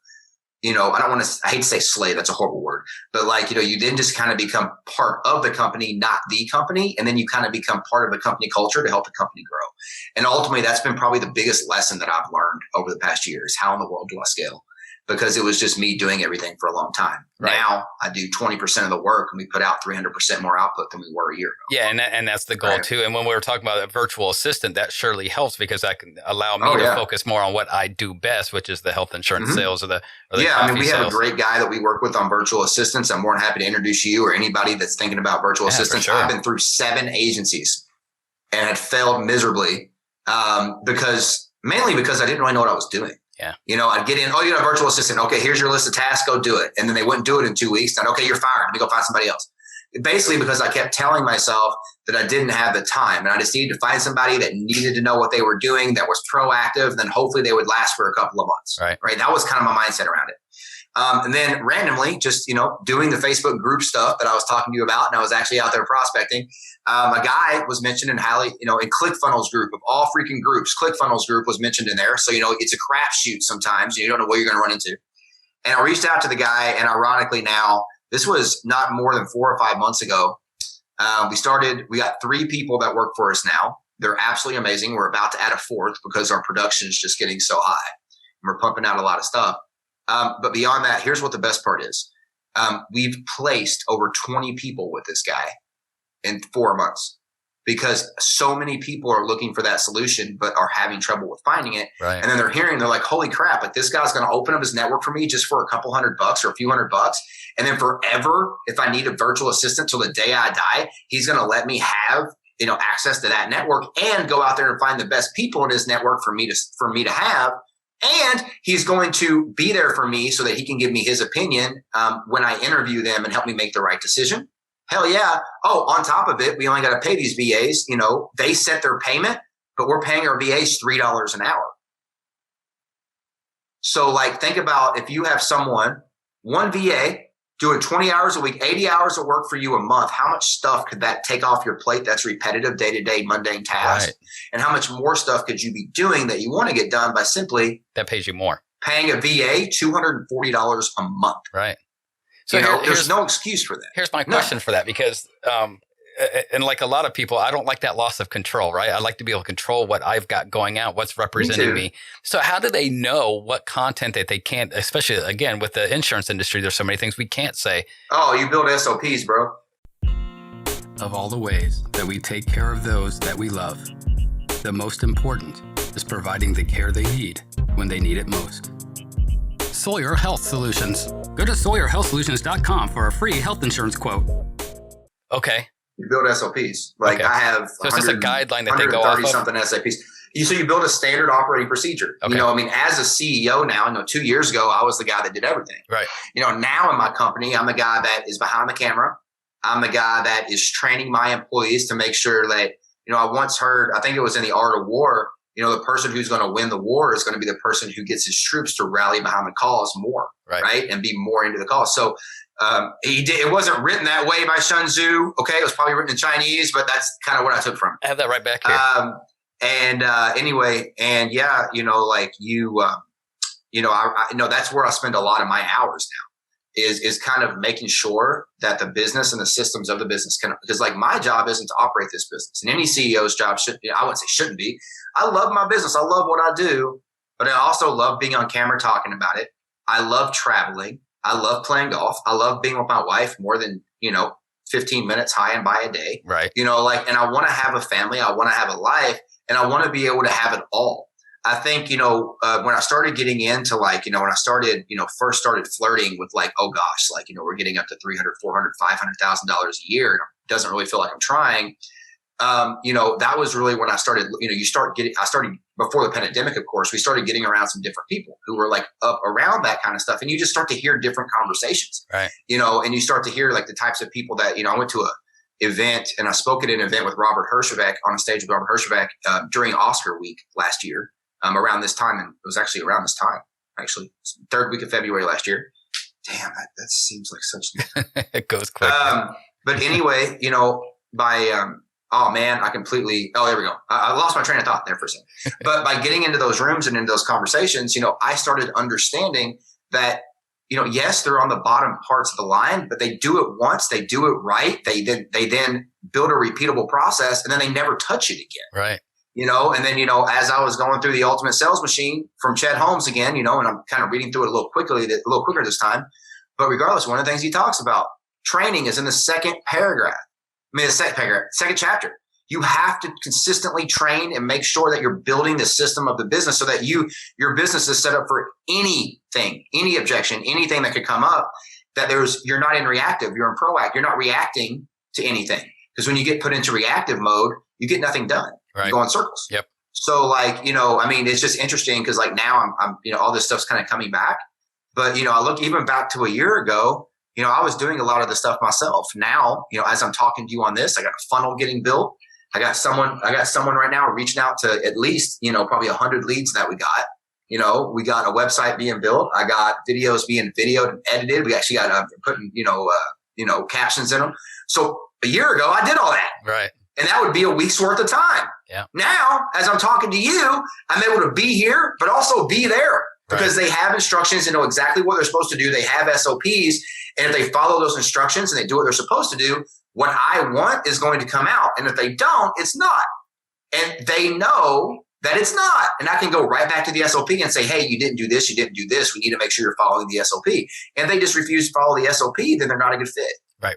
I hate to say slave, that's a horrible word, but like, you then just kind of become part of the company, not the company. And then you kind of become part of the company culture to help the company grow. And ultimately, that's been probably the biggest lesson that I've learned over the past year is how in the world do I scale? Because it was just me doing everything for a long time. Right. Now I do 20% of the work and we put out 300% more output than we were a year ago. Yeah. And that's the goal right. too. And when we were talking about a virtual assistant, that surely helps because that can allow me to focus more on what I do best, which is the health insurance sales or the we have a great guy that we work with on virtual assistants. I'm more than happy to introduce you or anybody that's thinking about virtual assistants. Sure. I've been through 7 agencies and had failed miserably mainly because I didn't really know what I was doing. Yeah. I'd get in, oh, you got a virtual assistant. Okay, here's your list of tasks. Go do it. And then they wouldn't do it in 2 weeks. And okay, you're fired. Let me go find somebody else. Basically, because I kept telling myself that I didn't have the time and I just needed to find somebody that needed to know what they were doing, that was proactive. And then hopefully they would last for a couple of months. Right. That was kind of my mindset around it. And then randomly just, doing the Facebook group stuff that I was talking to you about. And I was actually out there prospecting. A guy was mentioned in in ClickFunnels group of all freaking groups. ClickFunnels group was mentioned in there. So, it's a crapshoot sometimes. You don't know what you're going to run into. And I reached out to the guy. And ironically now, this was not more than 4 or 5 months ago. We got 3 people that work for us now. They're absolutely amazing. We're about to add a 4th because our production is just getting so high. And we're pumping out a lot of stuff. But beyond that, here's what the best part is. We've placed over 20 people with this guy in 4 months because so many people are looking for that solution, but are having trouble with finding it. Right. And then they're like, holy crap, like this guy's going to open up his network for me just for a couple $100 or a few $100. And then forever, if I need a virtual assistant till the day I die, he's going to let me have, access to that network and go out there and find the best people in his network for me to have. And he's going to be there for me so that he can give me his opinion when I interview them and help me make the right decision. Hell yeah. Oh, on top of it, we only got to pay these VAs. They set their payment, but we're paying our VAs $3 an hour. So like, think about if you have one VA doing 20 hours a week, 80 hours of work for you a month, how much stuff could that take off your plate that's repetitive, day-to-day, mundane tasks? Right. And how much more stuff could you be doing that you want to get done by simply that pays you more? Paying a VA $240 a month. Right. So there's no excuse for that. Here's my question for that because and like a lot of people, I don't like that loss of control, right? I like to be able to control what I've got going out, what's representing me. So how do they know what content that they can't, especially again, with the insurance industry, there's so many things we can't say. Oh, you build SOPs, bro. Of all the ways that we take care of those that we love, the most important is providing the care they need when they need it most. Sawyer Health Solutions. Go to SawyerHealthSolutions.com for a free health insurance quote. Okay. You build SOPs. Like I have so it's just a guideline that they go off of? something SOPs. So you build a standard operating procedure. Okay. I mean, as a CEO now, 2 years ago, I was the guy that did everything. Right. Now in my company, I'm the guy that is behind the camera. I'm the guy that is training my employees to make sure that, I once heard, I think it was in The Art of War, the person who's going to win the war is going to be the person who gets his troops to rally behind the cause more, right? And be more into the cause. So it wasn't written that way by Sun Tzu. Okay. It was probably written in Chinese, but that's kind of what I took from it. I have that right back here. Anyway, and yeah, I know that's where I spend a lot of my hours now is kind of making sure that the business and the systems of the business because like my job isn't to operate this business, and any CEO's job I wouldn't say shouldn't be. I love my business. I love what I do, but I also love being on camera talking about it. I love traveling. I love playing golf. I love being with my wife more than, 15 minutes high and by a day. Right. And I want to have a family. I want to have a life, and I want to be able to have it all. I think, when I started getting into when I started, first started flirting with we're getting up to $300,000, $400,000, $500,000 a year. And it doesn't really feel like I'm trying. That was really when I started, I started before the pandemic, of course, we started getting around some different people who were like up around that kind of stuff. And you just start to hear different conversations, right? And you start to hear like the types of people that, I went to a event and I spoke at an event with Robert Herjavec on a stage with Robert Herjavec during Oscar week last year. Around this time, and it was actually around this time, third week of February last year. Damn, that seems like such. It goes quick. But anyway, there we go. I lost my train of thought there for a second. But by getting into those rooms and into those conversations, I started understanding that, yes, they're on the bottom parts of the line, but they do it once, they do it right. They then build a repeatable process, and then they never touch it again. Right. And then, as I was going through the Ultimate Sales Machine from Chet Holmes again, and I'm kind of reading through it a little quicker this time. But regardless, one of the things he talks about, training is in the second paragraph. Second chapter. You have to consistently train and make sure that you're building the system of the business so that your business is set up for anything, any objection, anything that could come up, that you're not in reactive, you're in proactive. You're not reacting to anything. Because when you get put into reactive mode, you get nothing done. Right. You go in circles. Yep. So it's just interesting because now I'm all this stuff's kind of coming back. But, I look even back to a year ago, I was doing a lot of the stuff myself. Now, as I'm talking to you on this, I got a funnel getting built. I got someone right now reaching out to at least, probably 100 leads that we got. We got a website being built. I got videos being videoed and edited. We actually got putting, captions in them. So a year ago, I did all that. Right. And that would be a week's worth of time. Yeah. Now, as I'm talking to you, I'm able to be here, but also be there because they have instructions and know exactly what they're supposed to do. They have SOPs. And if they follow those instructions and they do what they're supposed to do, what I want is going to come out. And if they don't, it's not. And they know that it's not. And I can go right back to the SOP and say, hey, you didn't do this. You didn't do this. We need to make sure you're following the SOP. And if they just refuse to follow the SOP, then they're not a good fit. Right.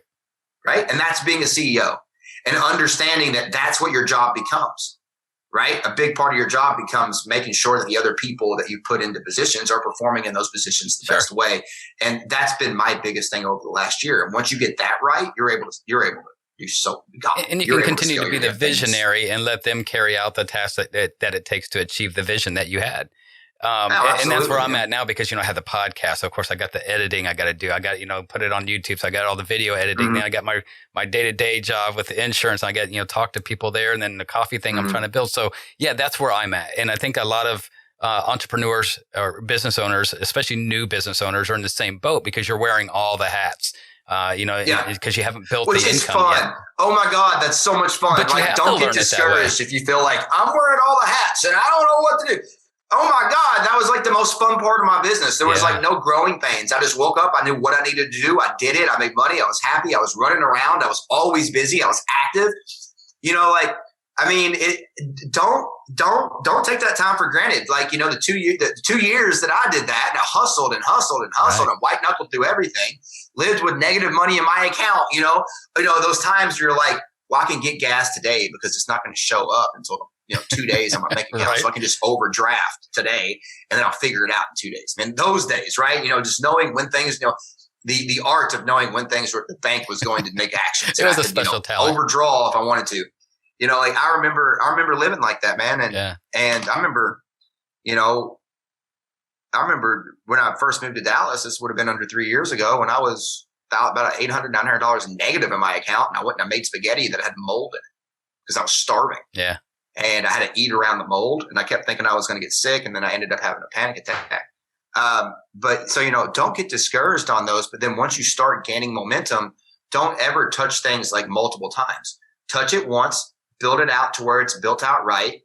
Right. And that's being a CEO. And understanding that that's what your job becomes, right? A big part of your job becomes making sure that the other people that you put into positions are performing in those positions the best way. And that's been my biggest thing over the last year. And once you get that right, and you can continue to be the visionary and let them carry out the tasks that it takes to achieve the vision that you had. And that's where I'm at now because, I have the podcast. So of course I got the editing I got to do. I got, put it on YouTube. So I got all the video editing. Mm-hmm. Then I got my day-to-day job with the insurance. I get, talk to people there, and then the coffee thing I'm trying to build. So yeah, that's where I'm at. And I think a lot of entrepreneurs or business owners, especially new business owners, are in the same boat because you're wearing all the hats. Because you haven't built the income yet. Oh my God, that's so much fun. But don't get discouraged if you feel like I'm wearing all the hats and I don't know what to do. Oh my God, that was like the most fun part of my business. There was no growing pains. I just woke up. I knew what I needed to do. I did it. I made money. I was happy. I was running around. I was always busy. I was active. Don't take that time for granted. The 2 years that I did that, and I hustled and white knuckled through everything, lived with negative money in my account. Those times you're like, well, I can get gas today because it's not going to show up until 2 days on my bank account. So I can just overdraft today and then I'll figure it out in 2 days. And those days, right? Just knowing when things, the art of knowing when things were, the bank was going to make actions. It was a special talent. Overdraw if I wanted to. Like I remember living like that, man. And I remember, when I first moved to Dallas, this would have been under 3 years ago, when I was about $800, $900 negative in my account. And I went and I made spaghetti that had mold in it because I was starving. Yeah. And I had to eat around the mold, and I kept thinking I was going to get sick. And then I ended up having a panic attack. But so, don't get discouraged on those. But then once you start gaining momentum, don't ever touch things like multiple times. Touch it once, build it out to where it's built out right.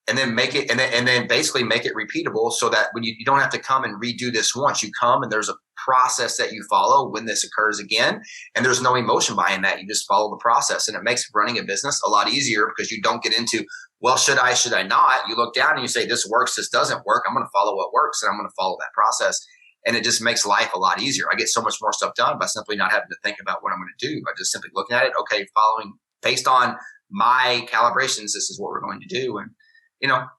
And then make it, and then basically make it repeatable, so that when you don't have to come and redo this once. You come and there's a process that you follow when this occurs again, and there's no emotion behind that. You just follow the process, and it makes running a business a lot easier, because you don't get into, well, should I not? You look down and you say, this works, this doesn't work. I'm going to follow what works, and I'm going to follow that process. And it just makes life a lot easier. I get so much more stuff done by simply not having to think about what I'm going to do, by just simply looking at it. Okay, following based on my calibrations, this is what we're going to do. And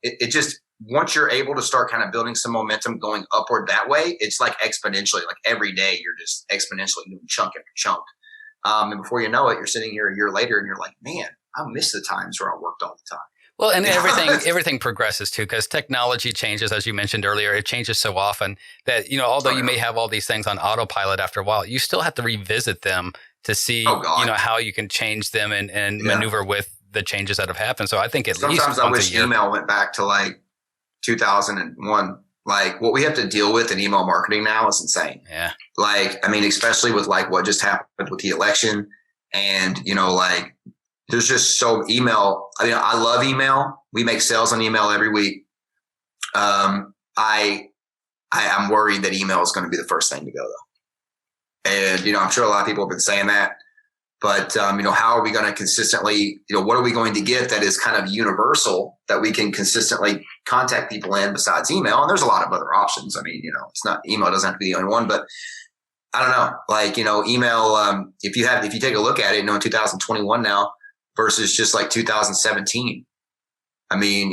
it just, once you're able to start kind of building some momentum going upward that way, it's like exponentially, like every day you're just exponentially doing chunk after chunk. And before you know it, you're sitting here a year later and you're like, man, I miss the times where I worked all the time. Well, and everything progresses too, because technology changes, as you mentioned earlier. It changes so often that, although you may have all these things on autopilot after a while, you still have to revisit them to see, how you can change them and maneuver with the changes that have happened. So I think sometimes I wish email went back to like 2001. Like what we have to deal with in email marketing now is insane. Yeah. Like, I mean, especially with like what just happened with the election, and like there's just so email. I mean, I love email. We make sales on email every week. I'm worried that email is going to be the first thing to go though. And, I'm sure a lot of people have been saying that. But, how are we going to consistently, what are we going to get that is kind of universal that we can consistently contact people in besides email? And there's a lot of other options. I mean, it's not, email doesn't have to be the only one, but I don't know, like, email, if you take a look at it, in 2021 now versus just like 2017, I mean,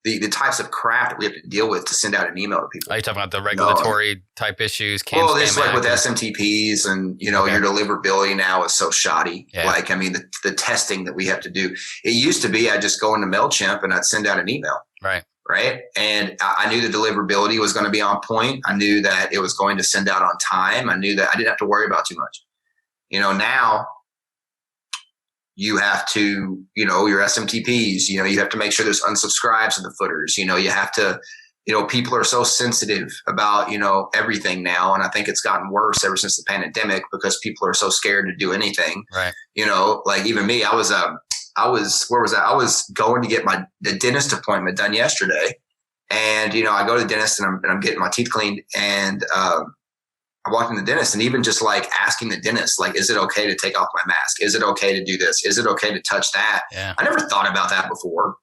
the types of crap that we have to deal with to send out an email to people. Are you talking about the regulatory type issues? Well, it's like with SMTPs and, your deliverability now is so shoddy. Yeah. Like, I mean, the testing that we have to do, it used to be, I'd just go into MailChimp and I'd send out an email. Right. Right. And I knew the deliverability was going to be on point. I knew that it was going to send out on time. I knew that I didn't have to worry about too much. Now you have to, your SMTPs, you have to make sure there's unsubscribes in the footers. You have to, people are so sensitive about, everything now. And I think it's gotten worse ever since the pandemic because people are so scared to do anything. Right. Like even me, where was I? I was going to get the dentist appointment done yesterday. And, I go to the dentist and I'm getting my teeth cleaned, and, I walked in the dentist, and even just like asking the dentist, like, is it okay to take off my mask? Is it okay to do this? Is it okay to touch that? Yeah. I never thought about that before,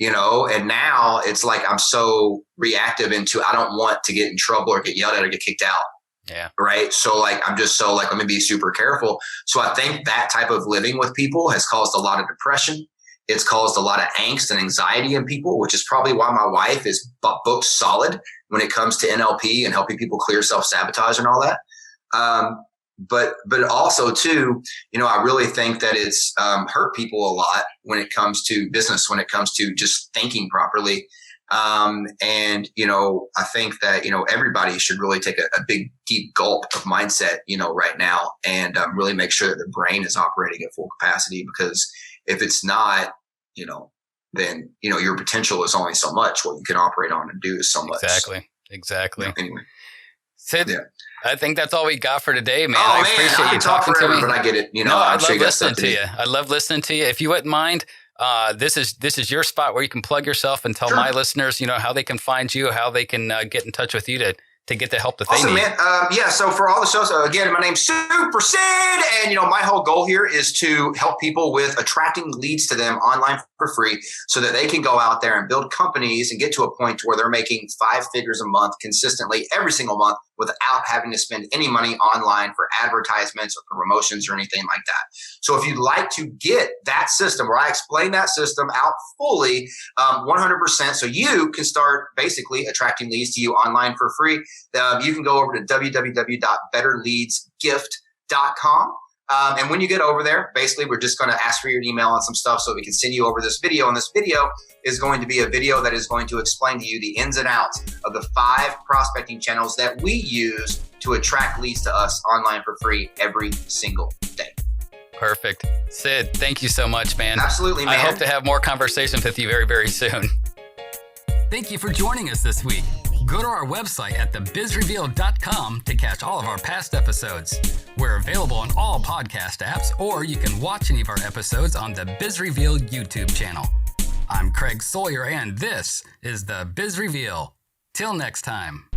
and now it's like, I'm so reactive into, I don't want to get in trouble or get yelled at or get kicked out. Yeah. Right. So like, I'm just so like, let me be super careful. So I think that type of living with people has caused a lot of depression. It's caused a lot of angst and anxiety in people, which is probably why my wife is booked solid when it comes to NLP and helping people clear self-sabotage and all that. But also too, I really think that it's hurt people a lot when it comes to business, when it comes to just thinking properly. And, I think that, everybody should really take a big, deep gulp of mindset, right now, and really make sure that their brain is operating at full capacity, because if it's not, then, your potential is only so much. What you can operate on and do is so much. Exactly. Anyway. Sid, I think that's all we got for today, man. I appreciate you talking to me. But I get it. I love listening to you. I love listening to you. If you wouldn't mind, this is your spot where you can plug yourself and tell my listeners, how they can find you, how they can get in touch with you to get the help that they need. Man. So for all the shows, again, my name's Super Sid, and my whole goal here is to help people with attracting leads to them online for free, so that they can go out there and build companies and get to a point where they're making 5 figures a month consistently every single month without having to spend any money online for advertisements or promotions or anything like that. So if you'd like to get that system where I explain that system out fully, 100%, so you can start basically attracting leads to you online for free, you can go over to www.betterleadsgift.com. And when you get over there, basically, we're just going to ask for your email and some stuff so we can send you over this video. And this video is going to be a video that is going to explain to you the ins and outs of the 5 prospecting channels that we use to attract leads to us online for free every single day. Perfect. Sid, thank you so much, man. Absolutely, man. I hope to have more conversations with you very, very soon. Thank you for joining us this week. Go to our website at thebizreveal.com to catch all of our past episodes. We're available on all podcast apps, or you can watch any of our episodes on the Biz Reveal YouTube channel. I'm Craig Sawyer, and this is the Biz Reveal. Till next time.